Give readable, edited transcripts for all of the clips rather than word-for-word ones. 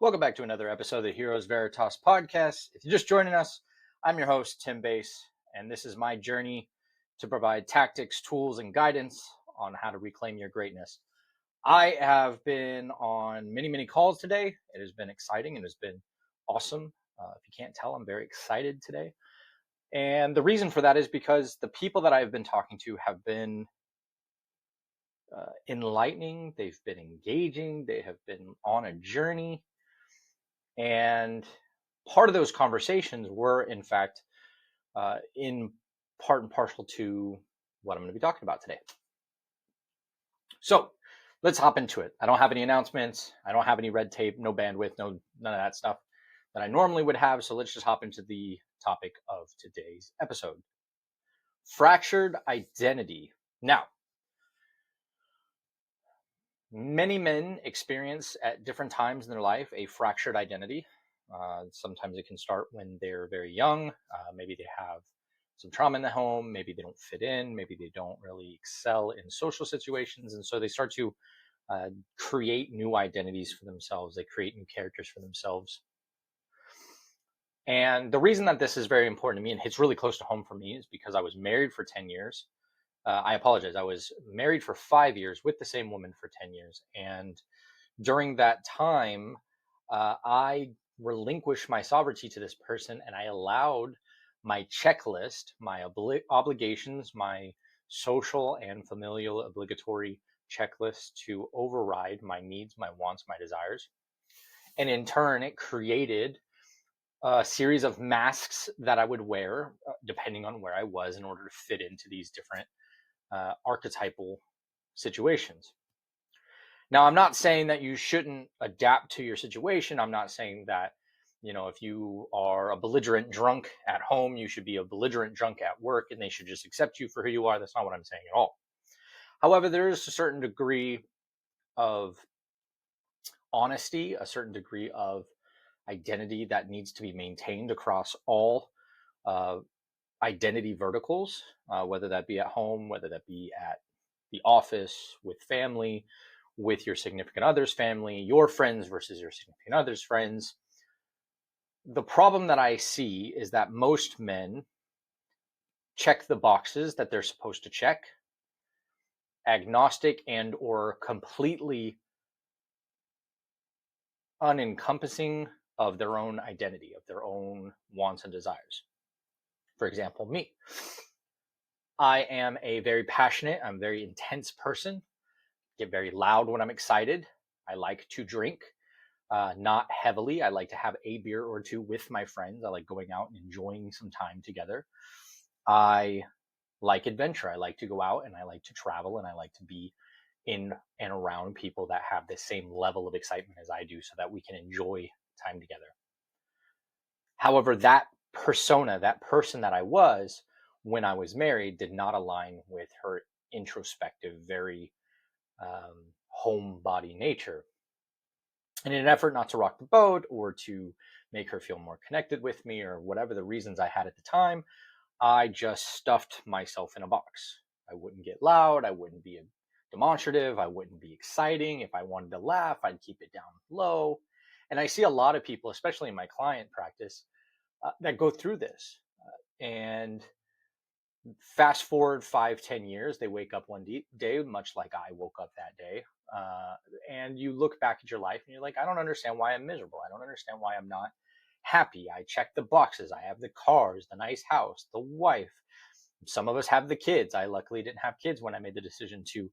Welcome back to another episode of the Heroes Veritas podcast. If you're just joining us, I'm your host, Tim Bass, and this is my journey to provide tactics, tools, and guidance on how to reclaim your greatness. I have been on many calls today. It has been exciting and has been awesome. If you can't tell, I'm very excited today. And the reason for that is because the people that I've been talking to have been enlightening, they've been engaging, they have been on a journey. And part of those conversations were, in fact, in part and parcel to what I'm going to be talking about today. So let's hop into it. I don't have any announcements. I don't have any red tape, no bandwidth, none of that stuff that I normally would have. So let's just hop into the topic of today's episode. Fractured identity. Now, many men experience at different times in their life a fractured identity. Sometimes it can start when they're very young. Maybe they have some trauma in the home. Maybe they don't fit in. Maybe they don't really excel in social situations. And so they start to create new identities for themselves. They create new characters for themselves. And the reason that this is very important to me and hits really close to home for me is because I was married for 10 years. I apologize. I was married for 5 years with the same woman for 10 years. And during that time, I relinquished my sovereignty to this person, and I allowed my checklist, my obligations, my social and familial obligatory checklist to override my needs, my wants, my desires. And in turn, it created a series of masks that I would wear depending on where I was in order to fit into these different archetypal situations. Now, I'm not saying that you shouldn't adapt to your situation. I'm not saying that, if you are a belligerent drunk at home, you should be a belligerent drunk at work and they should just accept you for who you are. That's not what I'm saying at all. However, there is a certain degree of honesty, a certain degree of identity that needs to be maintained across all identity verticals, whether that be at home, whether that be at the office, with family, with your significant other's family, your friends versus your significant other's friends. The problem that I see is that most men check the boxes that they're supposed to check, agnostic and or completely unencompassing of their own identity, of their own wants and desires. For example, me. I am a very passionate, I'm a very intense person. Get very loud when I'm excited. I like to drink, not heavily. I like to have a beer or two with my friends. I like going out and enjoying some time together. I like adventure. I like to go out and I like to travel and I like to be in and around people that have the same level of excitement as I do so that we can enjoy time together. However, that persona, that person that I was when I was married did not align with her introspective, very homebody nature. And in an effort not to rock the boat or to make her feel more connected with me or whatever the reasons I had at the time, I just stuffed myself in a box. I wouldn't get loud. I wouldn't be demonstrative. I wouldn't be exciting. If I wanted to laugh, I'd keep it down low. And I see a lot of people, especially in my client practice, that go through this. And fast forward 5-10 years, they wake up one day, much like I woke up that day. And you look back at your life and you're like, I don't understand why I'm miserable. I don't understand why I'm not happy. I check the boxes. I have the cars, the nice house, the wife. Some of us have the kids. I luckily didn't have kids when I made the decision to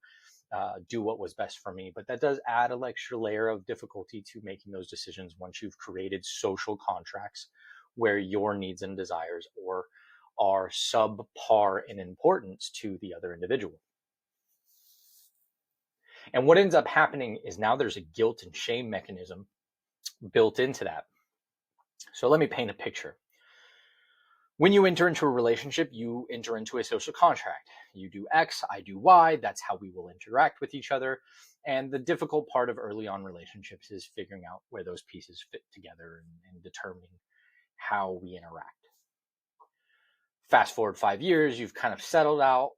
do what was best for me. But that does add an extra layer of difficulty to making those decisions once you've created social contracts where your needs and desires are subpar in importance to the other individual. And what ends up happening is now there's a guilt and shame mechanism built into that. So let me paint a picture. When you enter into a relationship, you enter into a social contract. You do X, I do Y. That's how we will interact with each other. And the difficult part of early on relationships is figuring out where those pieces fit together and determining how we interact. Fast forward 5 years, you've kind of settled out.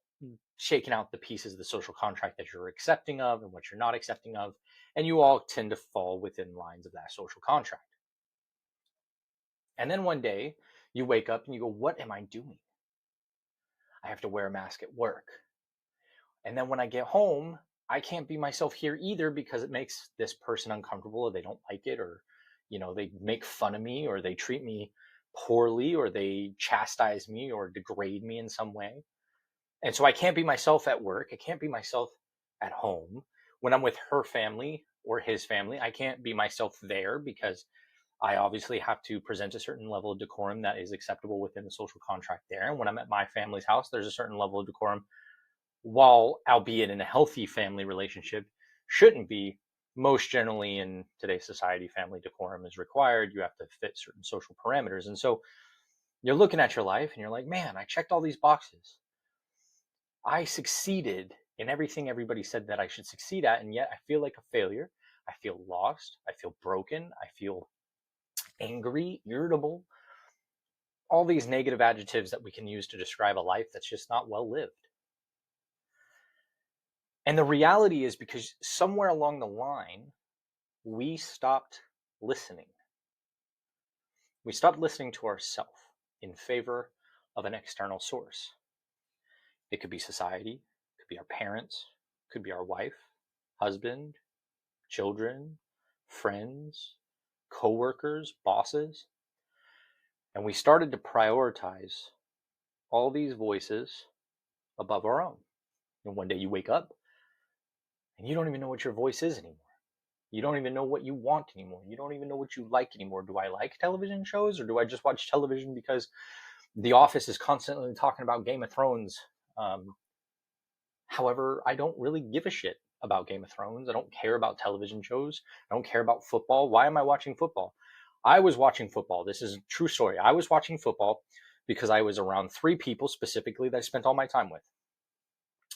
shaking out the pieces of the social contract that you're accepting of and what you're not accepting of. And you all tend to fall within lines of that social contract. And then one day you wake up and you go, what am I doing? I have to wear a mask at work. And then when I get home, I can't be myself here either because it makes this person uncomfortable, or they don't like it, or, they make fun of me, or they treat me poorly, or they chastise me or degrade me in some way. And so I can't be myself at work. I can't be myself at home. When I'm with her family or his family, I can't be myself there because I obviously have to present a certain level of decorum that is acceptable within the social contract there. And when I'm at my family's house, there's a certain level of decorum, while albeit in a healthy family relationship, shouldn't be. Most generally in today's society, family decorum is required. You have to fit certain social parameters. And so you're looking at your life and you're like, man, I checked all these boxes. I succeeded in everything everybody said that I should succeed at, and yet I feel like a failure. I feel lost. I feel broken. I feel angry, irritable. All these negative adjectives that we can use to describe a life that's just not well lived. And the reality is, because somewhere along the line, we stopped listening. We stopped listening to ourselves in favor of an external source. It could be society, it could be our parents, it could be our wife, husband, children, friends, coworkers, bosses. And we started to prioritize all these voices above our own. And one day you wake up and you don't even know what your voice is anymore. You don't even know what you want anymore. You don't even know what you like anymore. Do I like television shows, or do I just watch television because The Office is constantly talking about Game of Thrones? However, I don't really give a shit about Game of Thrones. I don't care about television shows. I don't care about football. Why am I watching football? I was watching football. This is a true story. I was watching football because I was around 3 people specifically that I spent all my time with.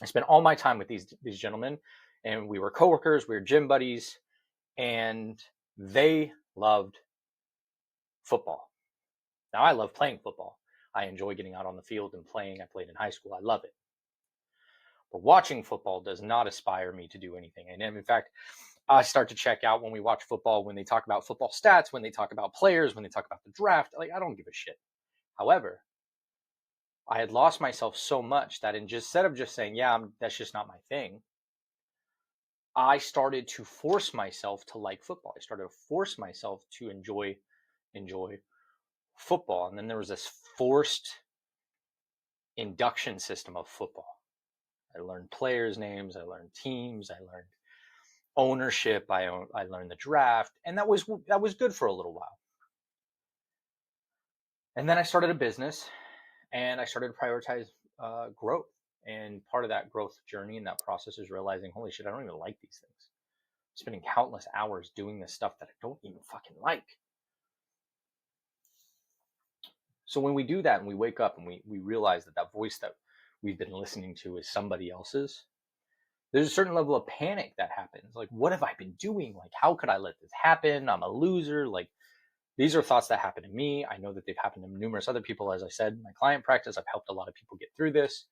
I spent all my time with these gentlemen, and we were coworkers, we were gym buddies, and they loved football. Now, I love playing football. I enjoy getting out on the field and playing. I played in high school. I love it. But watching football does not aspire me to do anything. And in fact, I start to check out when we watch football, when they talk about football stats, when they talk about players, when they talk about the draft. Like, I don't give a shit. However, I had lost myself so much that instead of just saying, yeah, that's just not my thing, I started to force myself to like football. I started to force myself to enjoy football. And then there was this forced induction system of football. I learned players' names, I learned teams, I learned ownership, I learned the draft, and that was good for a little while. And then I started a business, and I started to prioritize growth. And part of that growth journey and that process is realizing, holy shit, I don't even like these things. I'm spending countless hours doing this stuff that I don't even fucking like. So when we do that and we wake up and we realize that voice that we've been listening to is somebody else's, there's a certain level of panic that happens. Like, what have I been doing? Like, how could I let this happen? I'm a loser. Like, these are thoughts that happen to me. I know that they've happened to numerous other people. As I said, in my client practice, I've helped a lot of people get through this.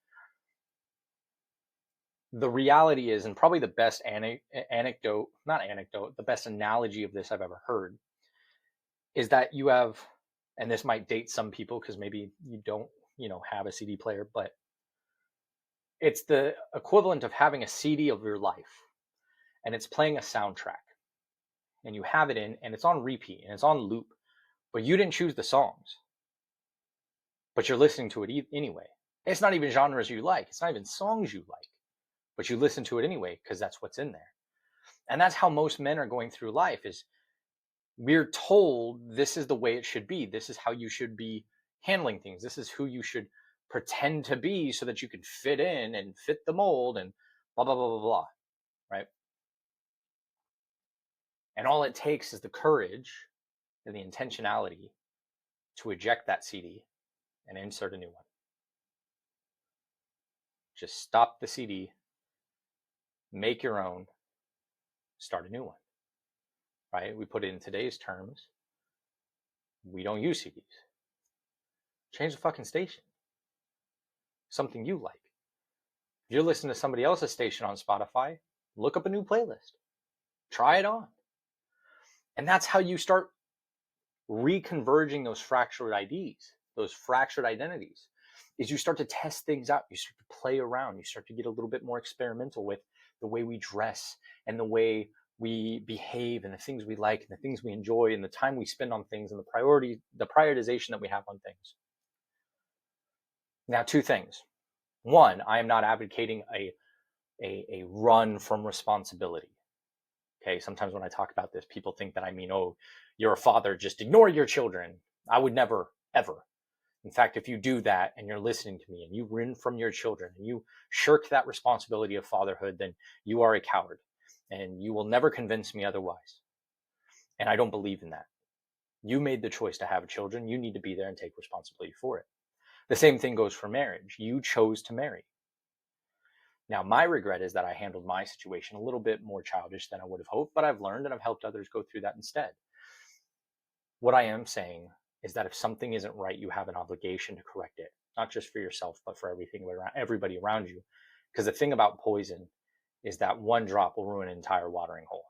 The reality is, and probably the best the best analogy of this I've ever heard, is that you have, and this might date some people because maybe you don't, have a CD player, but it's the equivalent of having a CD of your life, and it's playing a soundtrack, and you have it in, and it's on repeat, and it's on loop, but you didn't choose the songs, but you're listening to it anyway. It's not even genres you like. It's not even songs you like, but you listen to it anyway because that's what's in there. And that's how most men are going through life, is we're told this is the way it should be. This is how you should be handling things. This is who you should pretend to be so that you can fit in and fit the mold and blah, blah, blah, blah, blah, right? And all it takes is the courage and the intentionality to eject that CD and insert a new one. Just stop the CD, make your own, start a new one, right? We put it in today's terms. We don't use CDs. Change the fucking station. Something you like. If you're listening to somebody else's station on Spotify, look up a new playlist, try it on. And that's how you start reconverging those fractured IDs, those fractured identities, is you start to test things out. You start to play around. You start to get a little bit more experimental with the way we dress and the way we behave and the things we like and the things we enjoy and the time we spend on things and the prioritization that we have on things. Now, two things. One, I am not advocating a run from responsibility. Okay, sometimes when I talk about this, people think that I mean, oh, you're a father, just ignore your children. I would never, ever. In fact, if you do that and you're listening to me and you run from your children and you shirk that responsibility of fatherhood, then you are a coward and you will never convince me otherwise. And I don't believe in that. You made the choice to have children. You need to be there and take responsibility for it. The same thing goes for marriage. You chose to marry. Now, my regret is that I handled my situation a little bit more childish than I would have hoped, but I've learned and I've helped others go through that instead. What I am saying is that if something isn't right, you have an obligation to correct it, not just for yourself, but for everybody around you. Because the thing about poison is that one drop will ruin an entire watering hole.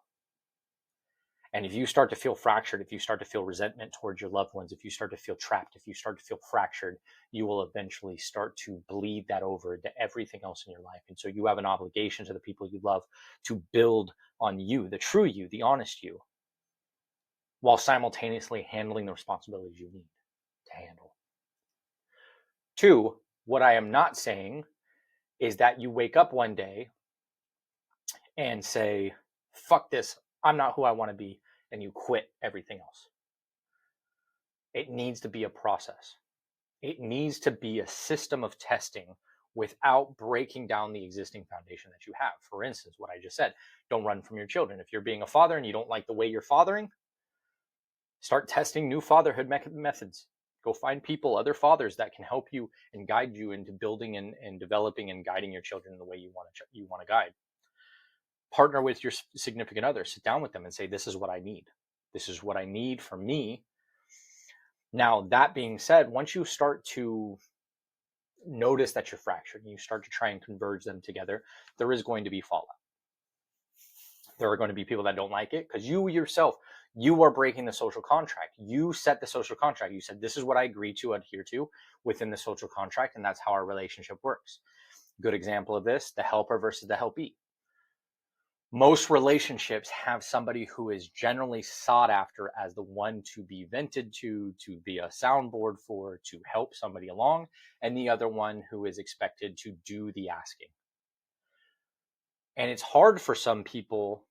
And if you start to feel fractured, if you start to feel resentment towards your loved ones, if you start to feel trapped, if you start to feel fractured, you will eventually start to bleed that over into everything else in your life. And so you have an obligation to the people you love to build on you, the true you, the honest you, while simultaneously handling the responsibilities you need to handle. Two, what I am not saying is that you wake up one day and say, fuck this, I'm not who I want to be, and you quit everything else. It needs to be a process. It needs to be a system of testing without breaking down the existing foundation that you have. For instance, what I just said, don't run from your children. If you're being a father and you don't like the way you're fathering, start testing new fatherhood methods. Go find people, other fathers that can help you and guide you into building and developing and guiding your children in the way you want to guide. Partner with your significant other. Sit down with them and say, this is what I need. This is what I need for me. Now, that being said, once you start to notice that you're fractured and you start to try and converge them together, there is going to be fallout. There are going to be people that don't like it because you yourself, you are breaking the social contract. You set the social contract. You said, this is what I agree to adhere to within the social contract, and that's how our relationship works. Good example of this, the helper versus the helpee. Most relationships have somebody who is generally sought after as the one to be vented to be a soundboard for, to help somebody along, and the other one who is expected to do the asking. And it's hard for some people,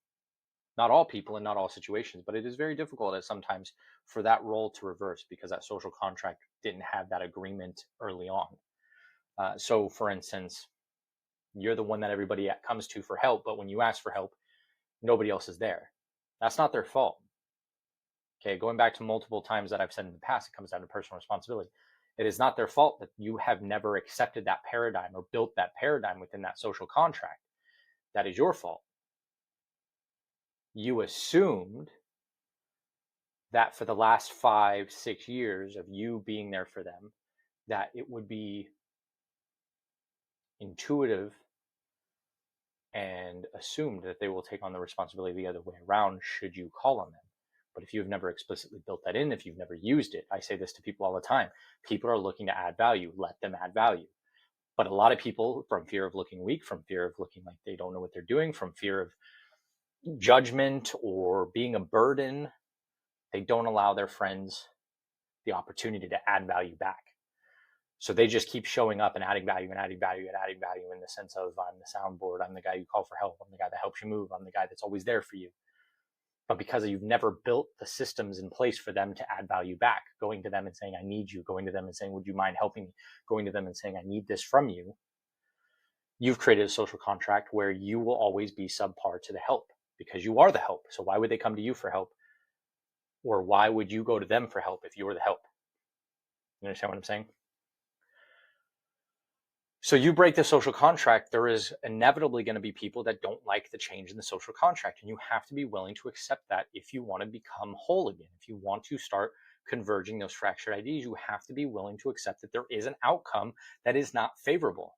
not all people in not all situations, but it is very difficult at sometimes for that role to reverse because that social contract didn't have that agreement early on. So for instance, you're the one that everybody comes to for help, but when you ask for help, nobody else is there. That's not their fault. Okay, going back to multiple times that I've said in the past, it comes down to personal responsibility. It is not their fault that you have never accepted that paradigm or built that paradigm within that social contract. That is your fault. You assumed that for the last 5-6 years of you being there for them, that it would be intuitive and assumed that they will take on the responsibility the other way around should you call on them. But if you've never explicitly built that in, if you've never used it, I say this to people all the time, people are looking to add value, let them add value. But a lot of people, from fear of looking weak, from fear of looking like they don't know what they're doing, from fear of judgment or being a burden, they don't allow their friends the opportunity to add value back. So they just keep showing up and adding value and adding value and adding value in the sense of, I'm the soundboard, I'm the guy you call for help, I'm the guy that helps you move, I'm the guy that's always there for you. But because you've never built the systems in place for them to add value back, going to them and saying, I need you, going to them and saying, would you mind helping me, going to them and saying, I need this from you, you've created a social contract where you will always be subpar to the help because you are the help. So why would they come to you for help? Or why would you go to them for help if you were the help? You understand what I'm saying? So you break the social contract, there is inevitably going to be people that don't like the change in the social contract. And you have to be willing to accept that if you want to become whole again. If you want to start converging those fractured IDs, you have to be willing to accept that there is an outcome that is not favorable.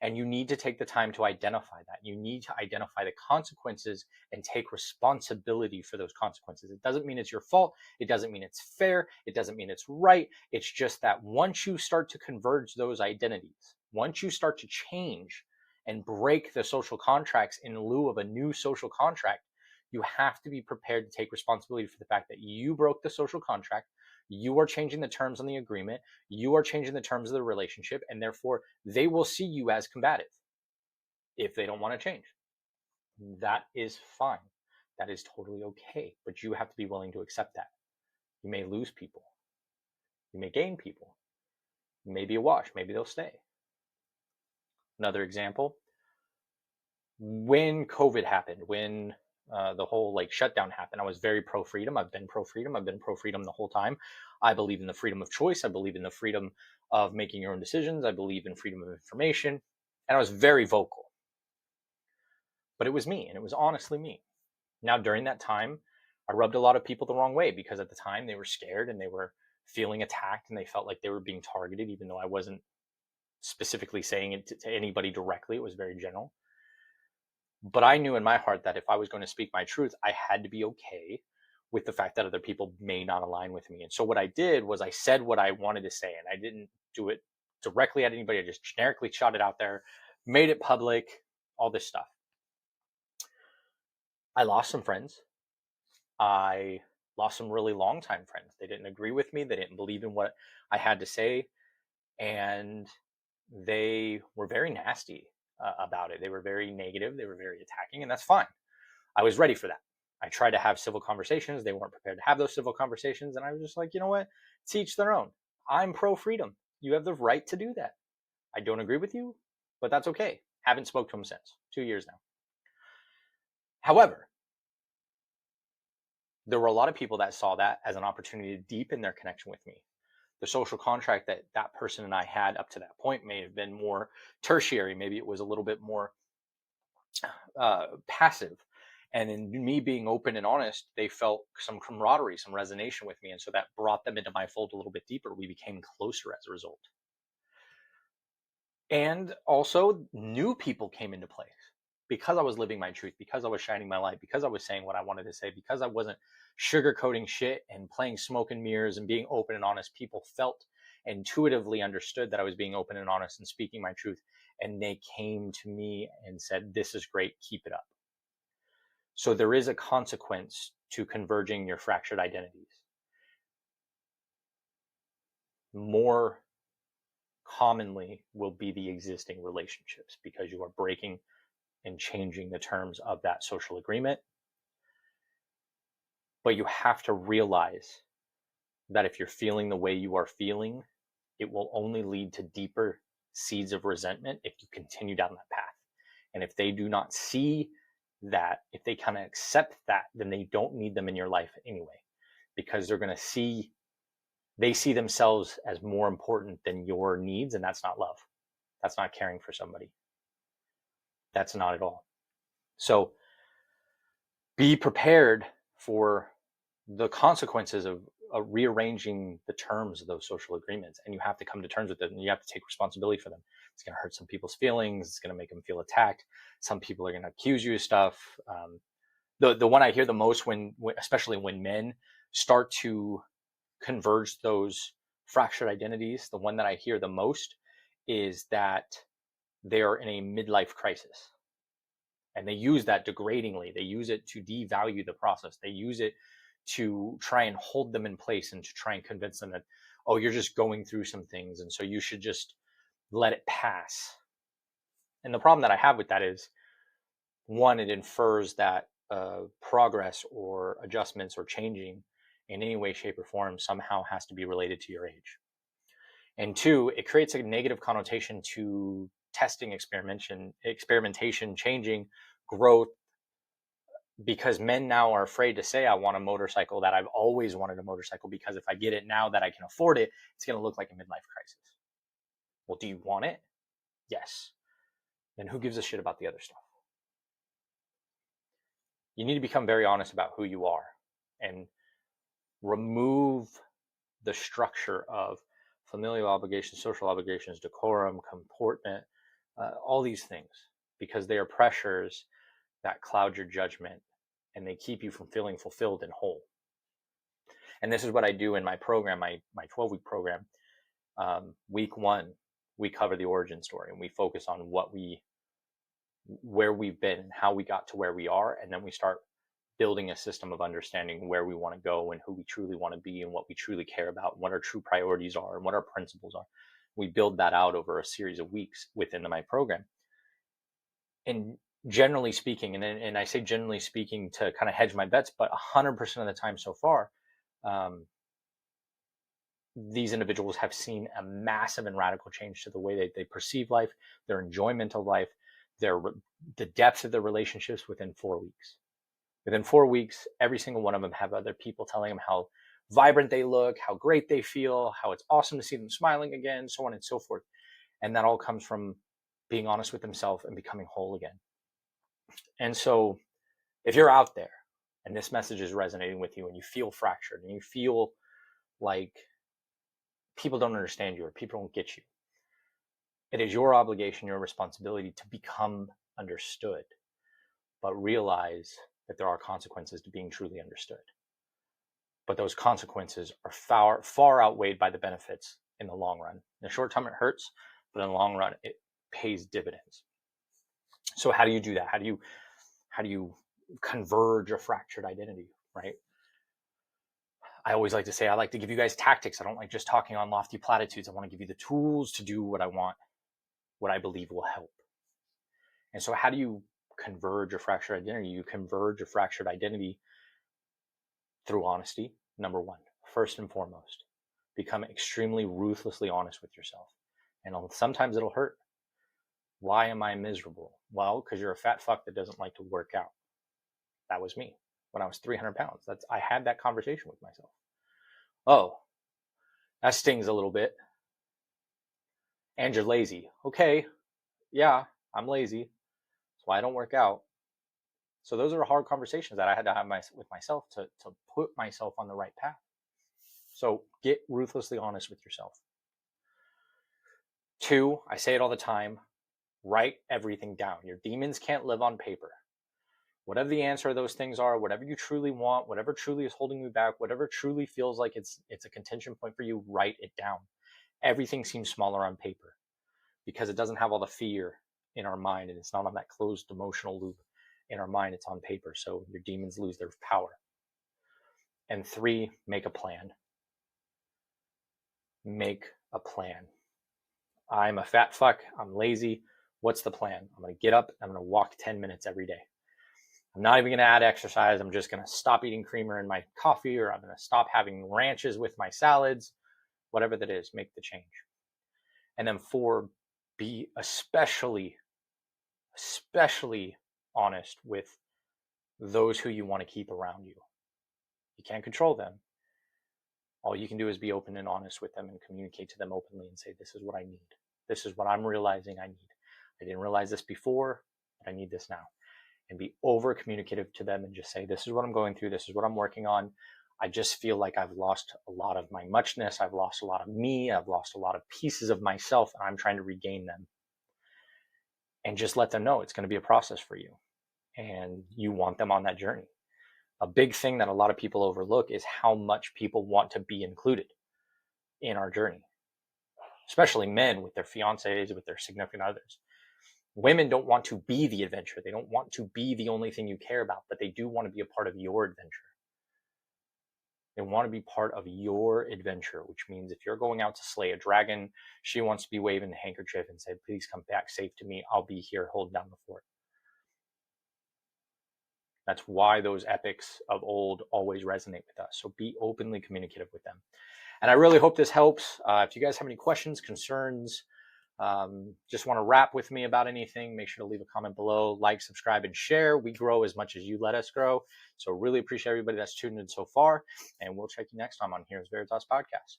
And you need to take the time to identify that. You need to identify the consequences and take responsibility for those consequences. It doesn't mean it's your fault. It doesn't mean it's fair. It doesn't mean it's right. It's just that once you start to converge those identities, once you start to change and break the social contracts in lieu of a new social contract, you have to be prepared to take responsibility for the fact that you broke the social contract. You are changing the terms on the agreement. You are changing the terms of the relationship, and therefore they will see you as combative if they don't want to change. That is fine. That is totally okay. But you have to be willing to accept that. You may lose people. You may gain people. You may be a wash. Maybe they'll stay. Another example, when COVID happened, when the whole shutdown happened, I was very pro freedom. I've been pro freedom. I've been pro freedom the whole time. I believe in the freedom of choice. I believe in the freedom of making your own decisions. I believe in freedom of information. And I was very vocal. But it was me, and it was honestly me. Now, during that time, I rubbed a lot of people the wrong way because at the time they were scared and they were feeling attacked and they felt like they were being targeted, even though I wasn't specifically saying it to anybody directly. It was very general. But I knew in my heart that if I was going to speak my truth, I had to be okay with the fact that other people may not align with me. And so what I did was I said what I wanted to say, and I didn't do it directly at anybody. I just generically shot it out there, made it public, all this stuff. I lost some friends. I lost some really long-time friends. They didn't agree with me. They didn't believe in what I had to say. And they were very nasty about it. They were very negative. They were very attacking, and that's fine. I was ready for that. I tried to have civil conversations. They weren't prepared to have those civil conversations. And I was just like, you know what? To each their own. I'm pro freedom. You have the right to do that. I don't agree with you, but that's okay. Haven't spoke to them since 2 years now. However, there were a lot of people that saw that as an opportunity to deepen their connection with me. The social contract that that person and I had up to that point may have been more tertiary. Maybe it was a little bit more passive. And in me being open and honest, they felt some camaraderie, some resonation with me. And so that brought them into my fold a little bit deeper. We became closer as a result. And also, new people came into place because I was living my truth, because I was shining my light, because I was saying what I wanted to say, because I wasn't sugarcoating shit and playing smoke and mirrors and being open and honest. People felt, intuitively understood that I was being open and honest and speaking my truth. And they came to me and said, "This is great. Keep it up." So there is a consequence to converging your fractured identities. More commonly will be the existing relationships because you are breaking and changing the terms of that social agreement. But you have to realize that if you're feeling the way you are feeling, it will only lead to deeper seeds of resentment if you continue down that path. And if they do not see that, if they kind of accept that, then they don't need them in your life anyway, because they're going to see, they see themselves as more important than your needs. And that's not love. That's not caring for somebody. That's not at all. So be prepared for the consequences of rearranging the terms of those social agreements, and you have to come to terms with it, and you have to take responsibility for them. It's going to hurt some people's feelings. It's going to make them feel attacked. Some people are going to accuse you of stuff. The one I hear the most especially when men start to converge those fractured identities, the one that I hear the most is that they are in a midlife crisis. And they use that degradingly. They use it to devalue the process. They use it to try and hold them in place and to try and convince them that, oh, you're just going through some things, and so you should just let it pass. And the problem that I have with that is, one, it infers that progress or adjustments or changing in any way, shape, or form somehow has to be related to your age. And two, it creates a negative connotation to testing, experimentation, changing, growth, because men now are afraid to say, I want a motorcycle, that I've always wanted a motorcycle, because if I get it now that I can afford it, it's going to look like a midlife crisis. Well, do you want it? Yes. Then who gives a shit about the other stuff? You need to become very honest about who you are and remove the structure of familial obligations, social obligations, decorum, comportment, all these things, because they are pressures that cloud your judgment and they keep you from feeling fulfilled and whole. And this is what I do in my program, my 12-week program. Week 1, we cover the origin story and we focus on where we've been and how we got to where we are. And then we start building a system of understanding where we want to go and who we truly want to be and what we truly care about, and what our true priorities are and what our principles are. We build that out over a series of weeks within my program. And generally speaking, and I say generally speaking to kind of hedge my bets, but 100% of the time so far, these individuals have seen a massive and radical change to the way they perceive life, their enjoyment of life, the depth of their relationships within 4 weeks. Within 4 weeks, every single one of them have other people telling them how vibrant they look, how great they feel, how it's awesome to see them smiling again, so on and so forth. And that all comes from being honest with themselves and becoming whole again. And so if you're out there and this message is resonating with you and you feel fractured and you feel like people don't understand you or people don't get you, it is your obligation, your responsibility to become understood, but realize that there are consequences to being truly understood. But those consequences are far outweighed by the benefits in the long run. In the short term, it hurts, but in the long run, it pays dividends. So how do you do that? How do you converge a fractured identity, right? I always like to say, I like to give you guys tactics. I don't like just talking on lofty platitudes. I want to give you the tools to do what I want, what I believe will help. And so how do you converge a fractured identity? You converge a fractured identity through honesty, number one. First and foremost, become extremely ruthlessly honest with yourself. And sometimes it'll hurt. Why am I miserable? Well, because you're a fat fuck that doesn't like to work out. That was me when I was 300 pounds. I had that conversation with myself. Oh, that stings a little bit. And you're lazy. Okay, yeah, I'm lazy. That's why I don't work out. So those are hard conversations that I had to have with myself to put myself on the right path. So get ruthlessly honest with yourself. 2, I say it all the time, write everything down. Your demons can't live on paper. Whatever the answer of those things are, whatever you truly want, whatever truly is holding you back, whatever truly feels like it's a contention point for you, write it down. Everything seems smaller on paper because it doesn't have all the fear in our mind, and it's not on that closed emotional loop in our mind. It's on paper. So your demons lose their power. And 3, make a plan. Make a plan. I'm a fat fuck. I'm lazy. What's the plan? I'm going to get up. I'm going to walk 10 minutes every day. I'm not even going to add exercise. I'm just going to stop eating creamer in my coffee, or I'm going to stop having ranches with my salads. Whatever that is, make the change. And then 4, be especially honest with those who you want to keep around you. You can't control them. All you can do is be open and honest with them and communicate to them openly and say, this is what I need. This is what I'm realizing I need. I didn't realize this before, but I need this now. And be over communicative to them and just say, this is what I'm going through. This is what I'm working on. I just feel like I've lost a lot of my muchness. I've lost a lot of me. I've lost a lot of pieces of myself, and I'm trying to regain them. And just let them know it's going to be a process for you, and you want them on that journey. A big thing that a lot of people overlook is how much people want to be included in our journey, especially men with their fiancés, with their significant others. Women don't want to be the adventure. They don't want to be the only thing you care about, but they do want to be a part of your adventure. They want to be part of your adventure, which means if you're going out to slay a dragon, she wants to be waving the handkerchief and say, please come back safe to me. I'll be here holding down the fort. That's why those epics of old always resonate with us. So be openly communicative with them. And I really hope this helps. If you guys have any questions, concerns, just want to rap with me about anything, make sure to leave a comment below, like, subscribe, and share. We grow as much as you let us grow. So really appreciate everybody that's tuned in so far. And we'll check you next time on Here's Veritas Podcast.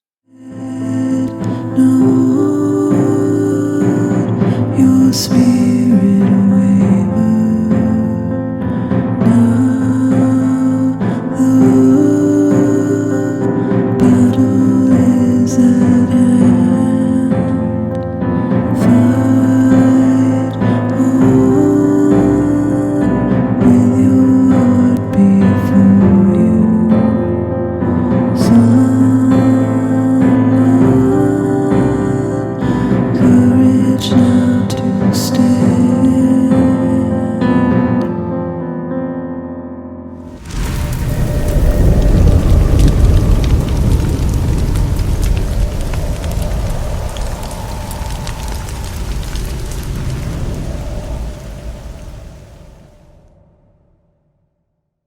Your spirit.